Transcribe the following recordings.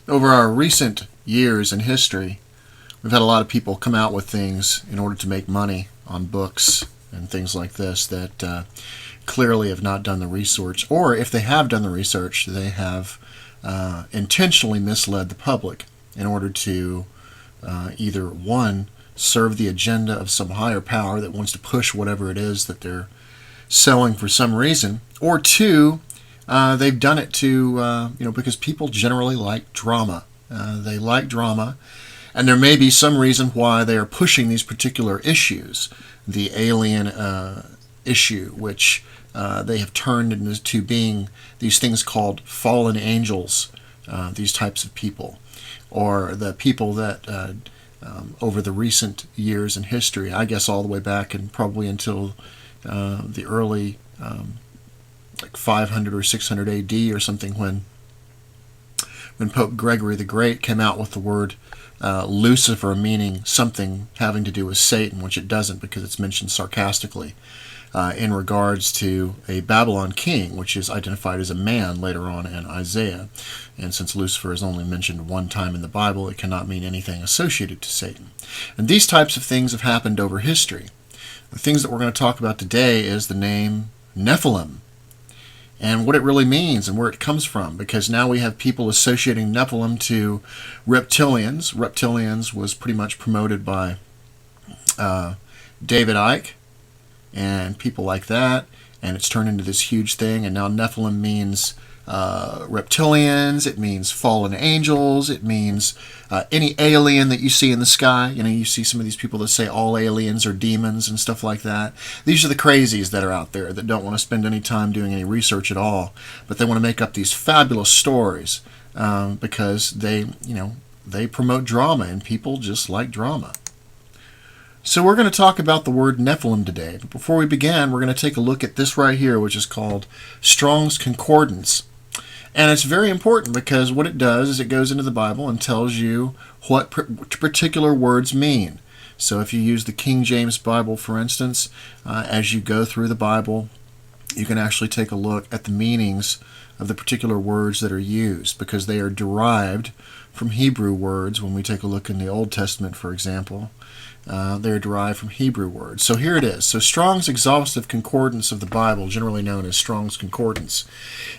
Over our recent years in history, we've had a lot of people come out with things in order to make money on books and things like this that clearly have not done the research, or if they have done the research, they have intentionally misled the public in order to either, one, serve the agenda of some higher power that wants to push whatever it is that they're selling for some reason, or two, they've done it to, because people generally like drama. They like drama, and there may be some reason why they are pushing these particular issues. The alien issue, which they have turned into being these things called fallen angels, these types of people, or the people that over the recent years in history, I guess all the way back and probably until the early like 500 or 600 AD or something, when Pope Gregory the Great came out with the word Lucifer, meaning something having to do with Satan, which it doesn't because it's mentioned sarcastically in regards to a Babylon king, which is identified as a man later on in Isaiah. And since Lucifer is only mentioned one time in the Bible, it cannot mean anything associated to Satan. And these types of things have happened over history. The things that we're going to talk about today is the name Nephilim, and what it really means and where it comes from, because now we have people associating Nephilim to reptilians. Reptilians was pretty much promoted by David Icke and people like that, and it's turned into this huge thing, and now Nephilim means reptilians, it means fallen angels, it means any alien that you see in the sky. You see some of these people that say all aliens are demons and stuff like that. These are the crazies that are out there that don't want to spend any time doing any research at all, but they want to make up these fabulous stories because they promote drama, and people just like drama. So we're going to talk about the word Nephilim today. But before we begin, we're going to take a look at this right here, which is called Strong's Concordance. And it's very important because what it does is it goes into the Bible and tells you what particular words mean. So if you use the King James Bible, for instance, as you go through the Bible, you can actually take a look at the meanings of the particular words that are used, because they are derived from Hebrew words. When we take a look in the Old Testament, for example, they are derived from Hebrew words. So here it is. So Strong's Exhaustive Concordance of the Bible, generally known as Strong's Concordance,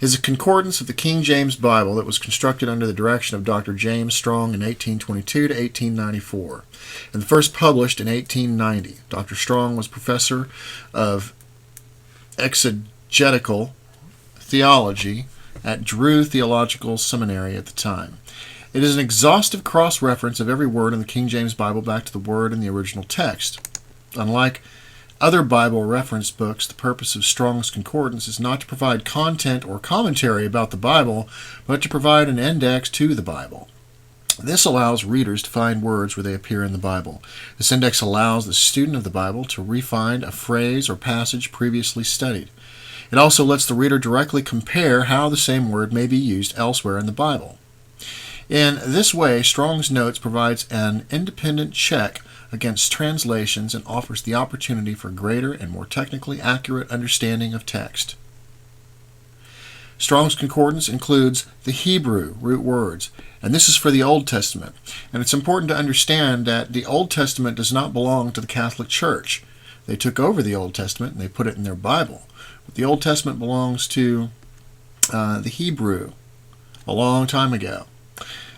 is a concordance of the King James Bible that was constructed under the direction of Dr. James Strong in 1822 to 1894, and first published in 1890. Dr. Strong was professor of exegetical theology at Drew Theological Seminary at the time. It is an exhaustive cross-reference of every word in the King James Bible back to the word in the original text. Unlike other Bible reference books, the purpose of Strong's Concordance is not to provide content or commentary about the Bible, but to provide an index to the Bible. This allows readers to find words where they appear in the Bible. This index allows the student of the Bible to re-find a phrase or passage previously studied. It also lets the reader directly compare how the same word may be used elsewhere in the Bible. In this way, Strong's Notes provides an independent check against translations and offers the opportunity for greater and more technically accurate understanding of text. Strong's Concordance includes the Hebrew root words, and this is for the Old Testament. And it's important to understand that the Old Testament does not belong to the Catholic Church. They took over the Old Testament and they put it in their Bible. But the Old Testament belongs to the Hebrew a long time ago.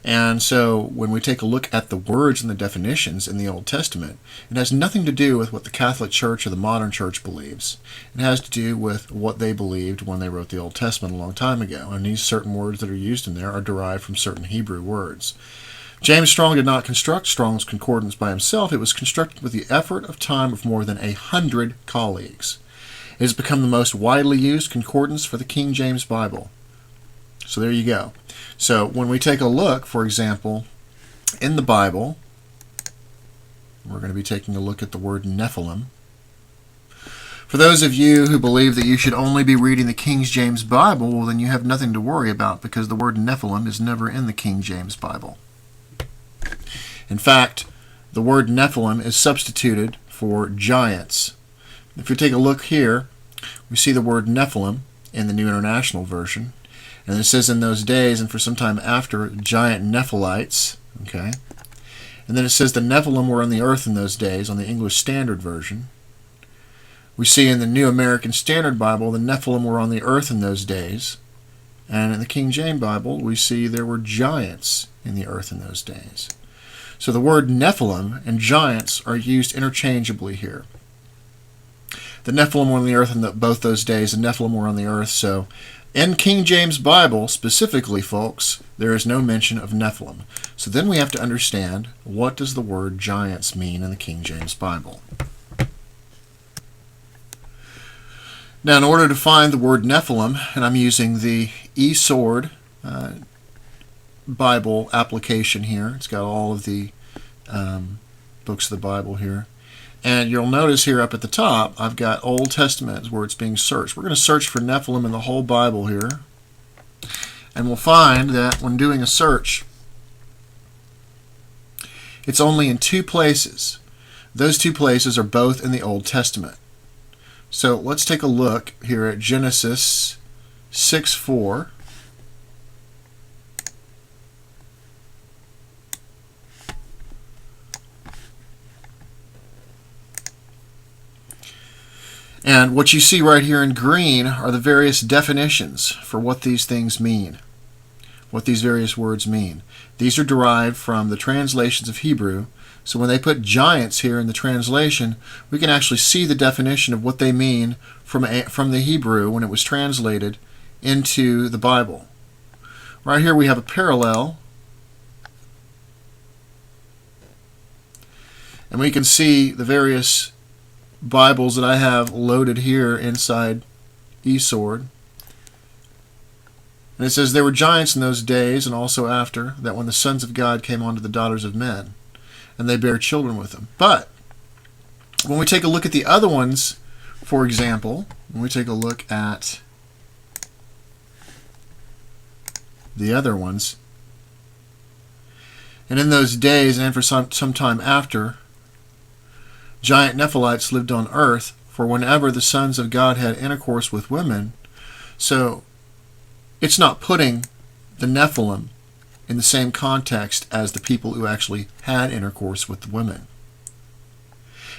And so when we take a look at the words and the definitions in the Old Testament, it has nothing to do with what the Catholic Church or the modern church believes. It has to do with what they believed when they wrote the Old Testament a long time ago. And these certain words that are used in there are derived from certain Hebrew words. James Strong did not construct Strong's Concordance by himself. It was constructed with the effort of time of more than 100 colleagues. It has become the most widely used concordance for the King James Bible. So there you go. So when we take a look, for example, in the Bible, we're going to be taking a look at the word Nephilim. For those of you who believe that you should only be reading the King James Bible, well, then you have nothing to worry about, because the word Nephilim is never in the King James Bible. In fact, the word Nephilim is substituted for giants. If you take a look here, we see the word Nephilim in the New International Version, And it says in those days, and for some time after, giant Nephilites. Okay. And then it says the Nephilim were on the earth in those days, on the English Standard Version. We see in the New American Standard Bible, the Nephilim were on the earth in those days. And in the King James Bible, we see there were giants in the earth in those days. So the word Nephilim and giants are used interchangeably here. The Nephilim were on the earth in both those days. The Nephilim were on the earth. So in King James Bible, specifically, folks, there is no mention of Nephilim. So then we have to understand, what does the word giants mean in the King James Bible? Now, in order to find the word Nephilim, and I'm using the eSword Bible application here. It's got all of the books of the Bible here. And you'll notice here up at the top, I've got Old Testament where it's being searched. We're going to search for Nephilim in the whole Bible here. And we'll find that when doing a search, it's only in 2 places. Those 2 places are both in the Old Testament. So let's take a look here at Genesis 6:4. And what you see right here in green are the various definitions for what these things mean, what these various words mean. These are derived from the translations of Hebrew. So when they put giants here in the translation, we can actually see the definition of what they mean from the Hebrew when it was translated into the Bible. Right here we have a parallel. And we can see the various Bibles that I have loaded here inside eSword. And it says, there were giants in those days and also after, that when the sons of God came unto the daughters of men, and they bare children with them. But when we take a look at the other ones, for example, when we take a look at the other ones, and in those days and for some time after, giant Nephilites lived on earth, for whenever the sons of God had intercourse with women. So it's not putting the Nephilim in the same context as the people who actually had intercourse with the women.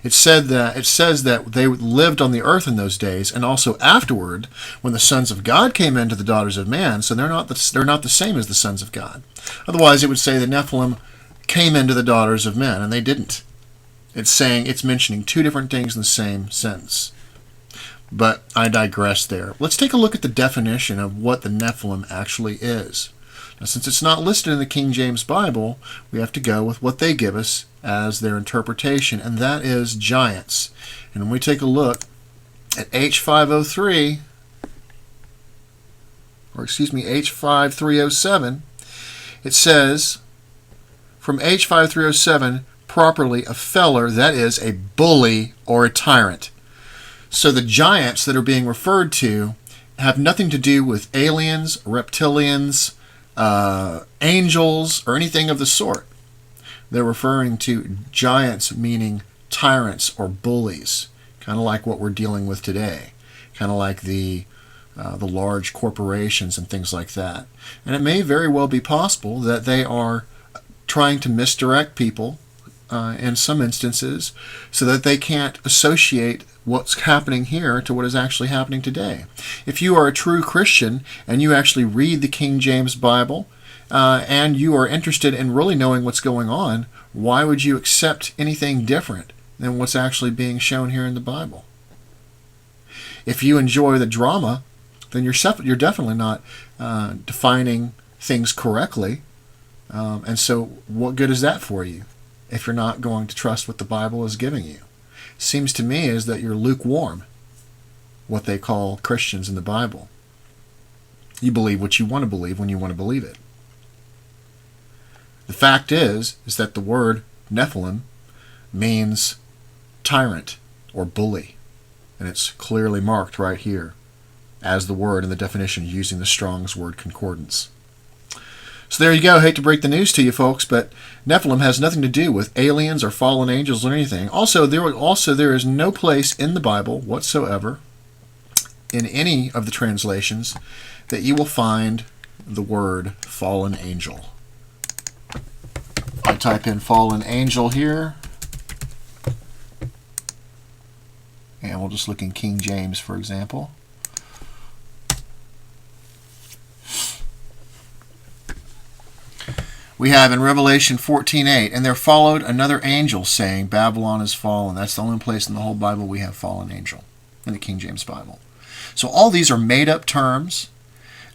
It says that they lived on the earth in those days, and also afterward, when the sons of God came into the daughters of man. So they're not the same as the sons of God. Otherwise, it would say the Nephilim came into the daughters of men, and they didn't. It's mentioning 2 different things in the same sentence. But I digress there. Let's take a look at the definition of what the Nephilim actually is. Now, since it's not listed in the King James Bible, we have to go with what they give us as their interpretation, and that is giants. And when we take a look at H5307, it says, from H5307, properly a feller, that is, a bully or a tyrant. So the giants that are being referred to have nothing to do with aliens, reptilians, angels, or anything of the sort. They're referring to giants meaning tyrants or bullies, kind of like what we're dealing with today, kind of like the large corporations and things like that. And it may very well be possible that they are trying to misdirect people in some instances so that they can't associate what's happening here to what is actually happening today. If you are a true Christian and you actually read the King James Bible and you are interested in really knowing what's going on, why would you accept anything different than what's actually being shown here in the Bible? If you enjoy the drama, then you're definitely not defining things correctly. And so what good is that for you if you're not going to trust what the Bible is giving you? Seems to me is that you're lukewarm, what they call Christians in the Bible. You believe what you want to believe when you want to believe it. The fact is that the word Nephilim means tyrant or bully, and it's clearly marked right here as the word in the definition using the Strong's Word Concordance. So there you go. I hate to break the news to you folks, but Nephilim has nothing to do with aliens or fallen angels or anything. Also, there is no place in the Bible whatsoever, in any of the translations, that you will find the word fallen angel. I type in fallen angel here, and we'll just look in King James, for example. We have in Revelation 14:8, and there followed another angel saying, Babylon is fallen. That's the only place in the whole Bible we have fallen angel, in the King James Bible. So all these are made-up terms.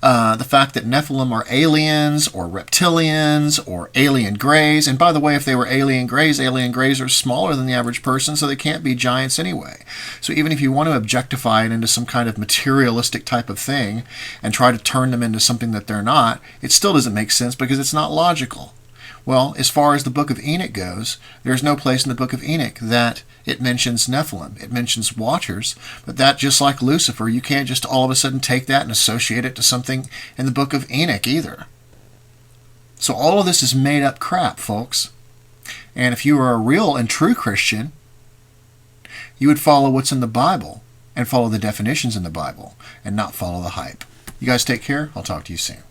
The fact that Nephilim are aliens or reptilians or alien greys. And by the way, if they were alien greys are smaller than the average person, so they can't be giants anyway. So even if you want to objectify it into some kind of materialistic type of thing and try to turn them into something that they're not, it still doesn't make sense because it's not logical. Well, as far as the book of Enoch goes, there's no place in the book of Enoch that it mentions Nephilim. It mentions watchers, but that, just like Lucifer, you can't just all of a sudden take that and associate it to something in the book of Enoch either. So all of this is made up crap, folks. And if you are a real and true Christian, you would follow what's in the Bible and follow the definitions in the Bible and not follow the hype. You guys take care. I'll talk to you soon.